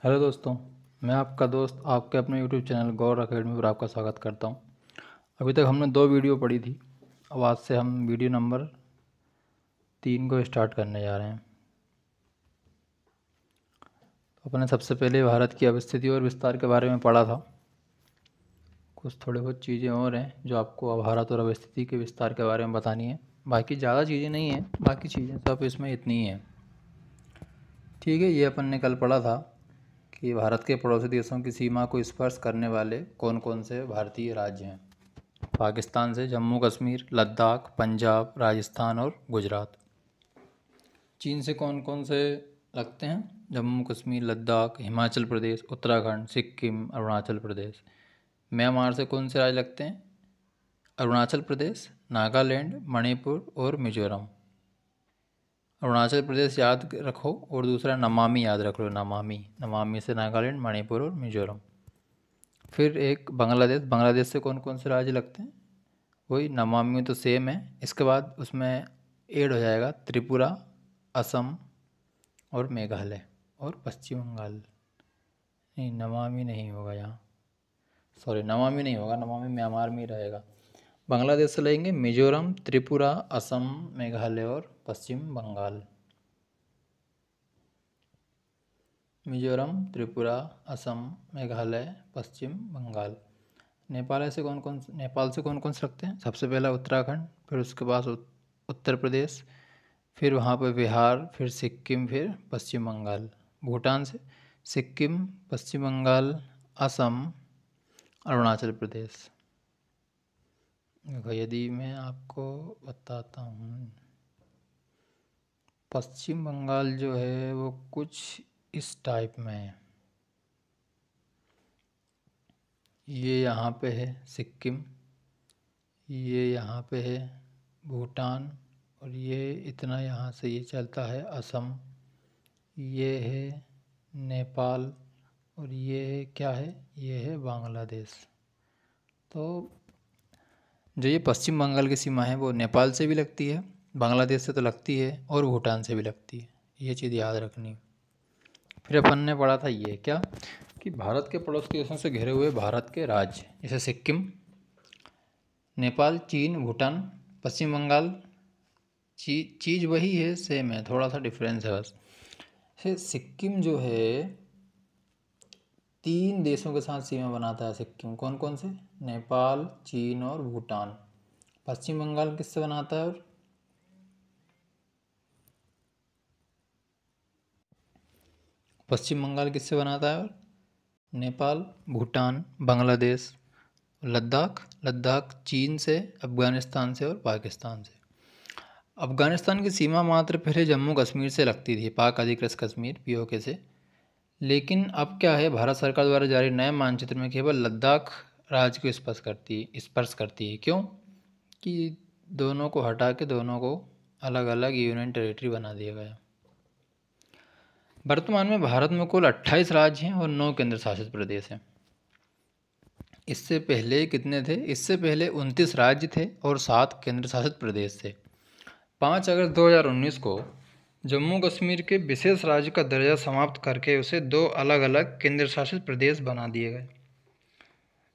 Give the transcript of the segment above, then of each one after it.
Hello दोस्तों। मैं आपका दोस्त आपके अपने यूट्यूब चैनल गौर अकेडमी पर आपका स्वागत करता हूं। अभी तक हमने 2 वीडियो पढ़ी थी। अब आज से हम वीडियो नंबर 3 को स्टार्ट करने जा रहे हैं। तो अपने सबसे पहले भारत की अवस्थिति और विस्तार के बारे में पढ़ा था। कुछ थोड़ी बहुत चीज़ें और हैं जो आपको भारत और अवस्थिति के विस्तार के बारे में बतानी है। बाकी ज़्यादा चीज़ें नहीं हैं, बाकी चीज़ें सब इसमें इतनी ही हैं। ठीक है, ये अपन ने कल पढ़ा था कि भारत के पड़ोसी देशों की सीमा को स्पर्श करने वाले कौन कौन से भारतीय राज्य हैं। पाकिस्तान से जम्मू कश्मीर, लद्दाख, पंजाब, राजस्थान और गुजरात। चीन से कौन कौन से लगते हैं? जम्मू कश्मीर, लद्दाख, हिमाचल प्रदेश, उत्तराखंड, सिक्किम, अरुणाचल प्रदेश। म्यांमार से कौन से राज्य लगते हैं? अरुणाचल प्रदेश, नागालैंड, मणिपुर और मिजोरम। अरुणाचल प्रदेश याद रखो और दूसरा नमामि याद रख लो। नमामि नमामि से नागालैंड, मणिपुर और मिजोरम। फिर एक बांग्लादेश। बांग्लादेश से कौन कौन से राज्य लगते हैं? वही नमामि तो सेम है। इसके बाद उसमें ऐड हो जाएगा त्रिपुरा, असम और मेघालय और पश्चिम बंगाल। नहीं, नमामि नहीं होगा यहाँ। सॉरी, नमामि नहीं होगा, नमामि म्यांमार में ही रहेगा। बांग्लादेश से लेंगे मिजोरम, त्रिपुरा, असम, मेघालय और पश्चिम बंगाल। मिजोरम, त्रिपुरा, असम, मेघालय, पश्चिम बंगाल। नेपाल से कौन कौन से रखते हैं? सबसे पहला उत्तराखंड, फिर उसके बाद उत्तर प्रदेश, फिर वहाँ पर बिहार, फिर सिक्किम, फिर पश्चिम बंगाल। भूटान से सिक्किम, पश्चिम बंगाल, असम, अरुणाचल प्रदेश। देखो, यदि मैं आपको बताता हूँ, पश्चिम बंगाल जो है वो कुछ इस टाइप में है। ये यहाँ पे है सिक्किम, ये यहाँ पे है भूटान, और ये इतना यहाँ से ये चलता है असम, ये है नेपाल, और ये है क्या है? ये है बांग्लादेश। तो जो ये पश्चिम बंगाल की सीमा है वो नेपाल से भी लगती है, बांग्लादेश से तो लगती है, और भूटान से भी लगती है। ये चीज़ याद रखनी। फिर अपन ने पढ़ा था ये क्या, कि भारत के पड़ोसी देशों से घिरे हुए भारत के राज्य, जैसे सिक्किम, नेपाल, चीन, भूटान, पश्चिम बंगाल। चीज़ वही है, सेम है, थोड़ा सा डिफरेंस है बस। सिक्किम जो है 3 देशों के साथ सीमा बनाता है। सिक्किम कौन कौन से? नेपाल, चीन और भूटान। पश्चिम बंगाल किससे बनाता है? और पश्चिम बंगाल किससे बनाता है? और नेपाल, भूटान, बांग्लादेश, लद्दाख चीन से, अफगानिस्तान से और पाकिस्तान से। अफगानिस्तान की सीमा मात्र पहले जम्मू कश्मीर से लगती थी, पाक अधिकृत कश्मीर पीओके से। लेकिन अब क्या है, भारत सरकार द्वारा जारी नए मानचित्र में केवल लद्दाख राज्य को स्पर्श करती है। क्यों? कि दोनों को हटा के दोनों को अलग अलग यूनियन टेरिटरी बना दिया गया। वर्तमान में भारत में कुल 28 राज्य हैं और 9 केंद्र शासित प्रदेश हैं। इससे पहले कितने थे? इससे पहले 29 राज्य थे और 7 केंद्र शासित प्रदेश थे। 5 अगस्त 2019 को जम्मू कश्मीर के विशेष राज्य का दर्जा समाप्त करके उसे 2 अलग अलग केंद्र शासित प्रदेश बना दिए गए,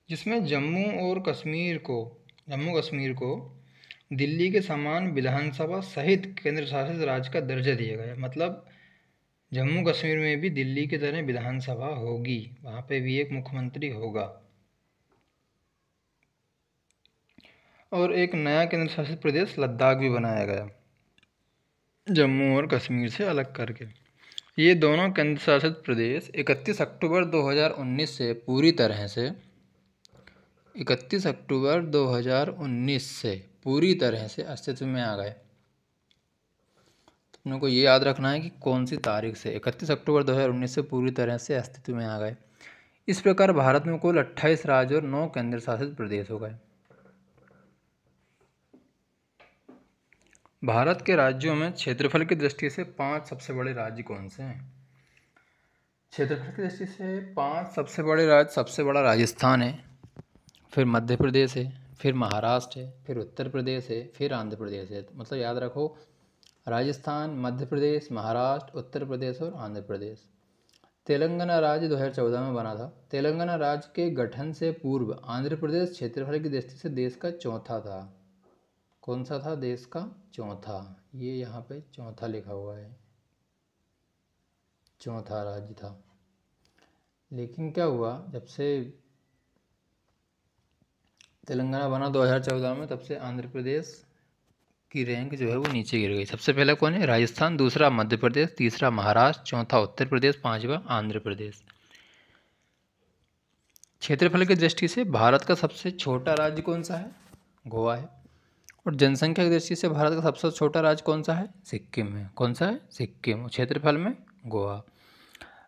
जिसमें जम्मू कश्मीर को दिल्ली के समान विधानसभा सहित केंद्र शासित राज्य का दर्जा दिया गया। मतलब जम्मू कश्मीर में भी दिल्ली की तरह विधानसभा होगी, वहाँ पे भी एक मुख्यमंत्री होगा। और एक नया केंद्र शासित प्रदेश लद्दाख भी बनाया गया, जम्मू और कश्मीर से अलग करके। ये दोनों केंद्र शासित प्रदेश 31 अक्टूबर 2019 से पूरी तरह से 31 अक्टूबर 2019 से पूरी तरह से अस्तित्व में आ गए। अपने को ये याद रखना है कि कौन सी तारीख से 31 अक्टूबर 2019 से पूरी तरह से अस्तित्व में आ गए। इस प्रकार भारत में कुल 28 राज्य और 9 केंद्र शासित प्रदेश हो गए। भारत के राज्यों में क्षेत्रफल की दृष्टि से 5 सबसे बड़े राज्य कौन से हैं? क्षेत्रफल की दृष्टि से 5 सबसे बड़े राज्य, सबसे बड़ा राजस्थान है, फिर मध्य प्रदेश है, फिर महाराष्ट्र है, फिर उत्तर प्रदेश है, फिर आंध्र प्रदेश है। मतलब याद रखो, राजस्थान, मध्य प्रदेश, महाराष्ट्र, उत्तर प्रदेश और आंध्र प्रदेश। तेलंगाना राज्य 2014 में बना था। तेलंगाना राज्य के गठन से पूर्व आंध्र प्रदेश क्षेत्रफल की दृष्टि से देश का चौथा था। कौन सा था? देश का चौथा। ये यहाँ पे चौथा लिखा हुआ है, चौथा राज्य था। लेकिन क्या हुआ, जब से तेलंगाना बना 2014 में, तब से आंध्र प्रदेश की रैंक जो है वो नीचे गिर गई। सबसे पहला कौन है? राजस्थान, दूसरा मध्य प्रदेश, तीसरा महाराष्ट्र, चौथा उत्तर प्रदेश, पांचवा आंध्र प्रदेश। क्षेत्रफल की दृष्टि से भारत का सबसे छोटा राज्य कौन सा है? गोवा है। और जनसंख्या की दृष्टि से भारत का सबसे छोटा राज्य कौन सा है? सिक्किम है। कौन सा है? सिक्किम। क्षेत्रफल में गोवा।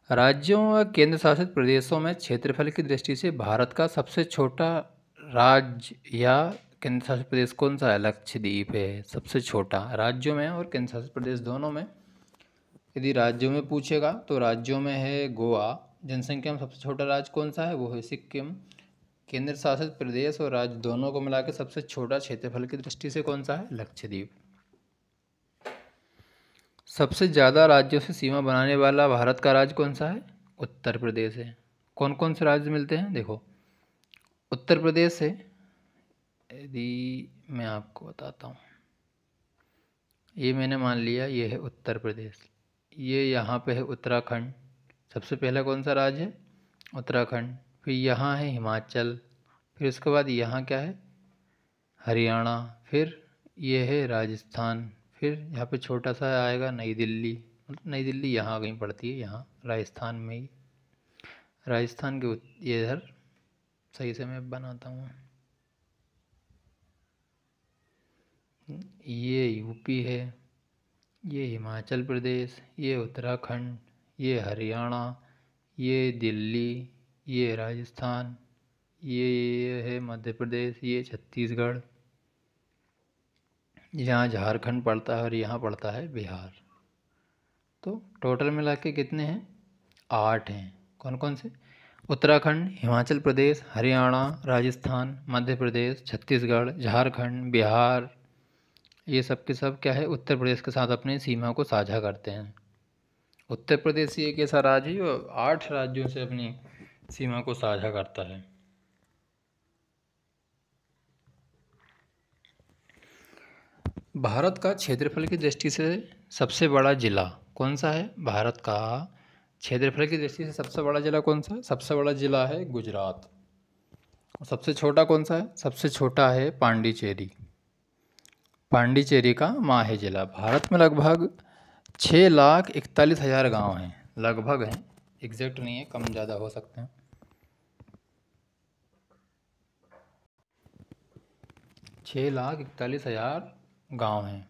राज्यों व केंद्र शासित प्रदेशों में क्षेत्रफल की दृष्टि से भारत का सबसे छोटा राज्य या केंद्र शासित प्रदेश कौन सा है? लक्षद्वीप है सबसे छोटा। राज्यों में और केंद्र शासित प्रदेश दोनों में, यदि राज्यों में पूछेगा तो राज्यों में है गोवा। जनसंख्या में सबसे छोटा राज्य कौन सा है? वो है सिक्किम। केंद्र शासित प्रदेश और राज्य दोनों को मिलाकर सबसे छोटा क्षेत्रफल की दृष्टि से कौन सा है? लक्षद्वीप। सबसे ज़्यादा राज्यों से सीमा बनाने वाला भारत का राज्य कौन सा है? उत्तर प्रदेश है। कौन कौन से राज्य मिलते हैं? देखो, उत्तर प्रदेश है, यदि मैं आपको बताता हूँ, ये मैंने मान लिया ये है उत्तर प्रदेश। ये यहाँ पे है उत्तराखंड। सबसे पहला कौन सा राज्य है? उत्तराखंड। फिर यहाँ है हिमाचल, फिर उसके बाद यहाँ क्या है? हरियाणा। फिर ये है राजस्थान। फिर यहाँ पे छोटा सा आएगा नई दिल्ली। नई दिल्ली यहाँ कहीं पड़ती है, यहाँ राजस्थान में ही। राजस्थान के ये इधर, सही से मैं बनाता हूँ, ये यूपी है, ये हिमाचल प्रदेश, ये उत्तराखंड, ये हरियाणा, ये दिल्ली, ये राजस्थान, ये है मध्य प्रदेश, ये छत्तीसगढ़, यहाँ झारखंड पड़ता है और यहाँ पड़ता है बिहार। तो टोटल मिला के कितने हैं? 8 हैं। कौन कौन से? उत्तराखंड, हिमाचल प्रदेश, हरियाणा, राजस्थान, मध्य प्रदेश, छत्तीसगढ़, झारखंड, बिहार। ये सब के सब क्या है? उत्तर प्रदेश के साथ अपनी सीमा को साझा करते हैं। उत्तर प्रदेश ही एक ऐसा राज्य है जो 8 राज्यों से अपनी सीमा को साझा करता है। भारत का क्षेत्रफल की दृष्टि से सबसे बड़ा जिला कौन सा है? भारत का क्षेत्रफल की दृष्टि से सबसे बड़ा जिला कौन सा है? सबसे बड़ा जिला है गुजरात। और सबसे छोटा कौन सा है? सबसे छोटा है पांडिचेरी। पांडिचेरी का माहे जिला। भारत में लगभग 6,41,000 गांव हैं। लगभग हैं, एग्जैक्ट नहीं है, कम ज़्यादा हो सकते हैं। 6,41,000 गांव हैं।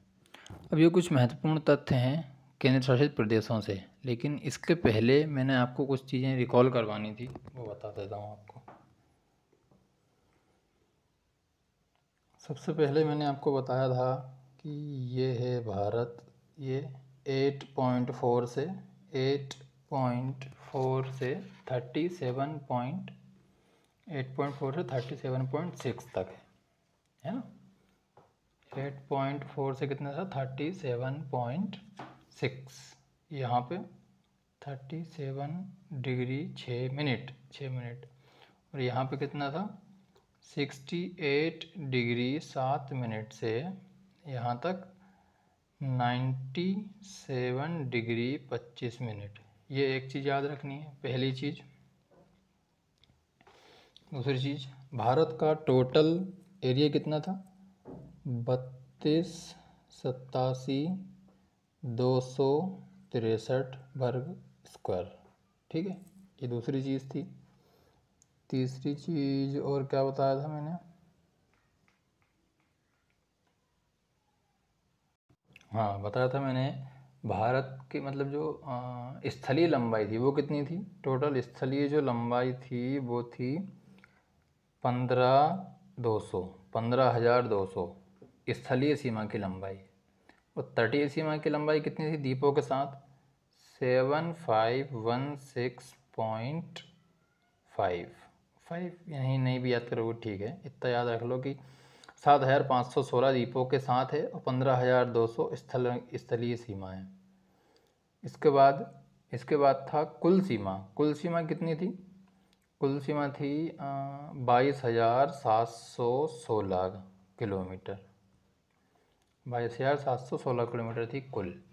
अब ये कुछ महत्वपूर्ण तथ्य हैं केंद्र शासित प्रदेशों से, लेकिन इसके पहले मैंने आपको कुछ चीज़ें रिकॉल करवानी थी, वो बता देता हूँ आपको। सबसे पहले मैंने आपको बताया था कि ये है भारत, ये 8.4 से 37.6 तक है ना। 8.4 से कितना था? 37.6। यहाँ पे 37 डिग्री 6 मिनट। और यहाँ पे कितना था? 68 डिग्री 7 मिनट से यहाँ तक 97 डिग्री 25 मिनट। ये एक चीज़ याद रखनी है, पहली चीज़। दूसरी चीज़, भारत का टोटल एरिया कितना था? 32,87,263 वर्ग स्क्वायर। ठीक है, ये दूसरी चीज़ थी। तीसरी चीज़ और क्या बताया था मैंने? हाँ, बताया था मैंने, भारत के मतलब जो स्थलीय लंबाई थी वो कितनी थी? टोटल स्थलीय जो लंबाई थी वो थी 15,200 स्थलीय सीमा की लंबाई। और तटीय सीमा की लंबाई कितनी थी द्वीपों के साथ? 7516.5 यहीं नहीं भी याद करोगे ठीक है, इतना याद रख लो कि 7,516 द्वीपों के साथ है और 15,200 स्थलीय सीमा है। इसके बाद इसके बाद था कुल सीमा। कुल सीमा कितनी थी? कुल सीमा थी 22,716 किलोमीटर। 22,716 किलोमीटर थी कुल।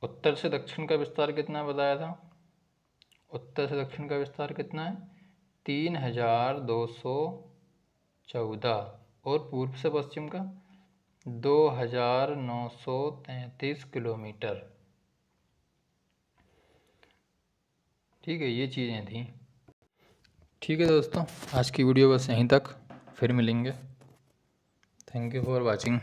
उत्तर से दक्षिण का विस्तार कितना बताया था? उत्तर से दक्षिण का विस्तार कितना है? 3,214। और पूर्व से पश्चिम का 2,933 किलोमीटर। ठीक है, ये चीज़ें थी। ठीक है दोस्तों, आज की वीडियो बस यहीं तक, फिर मिलेंगे। Thank you for watching.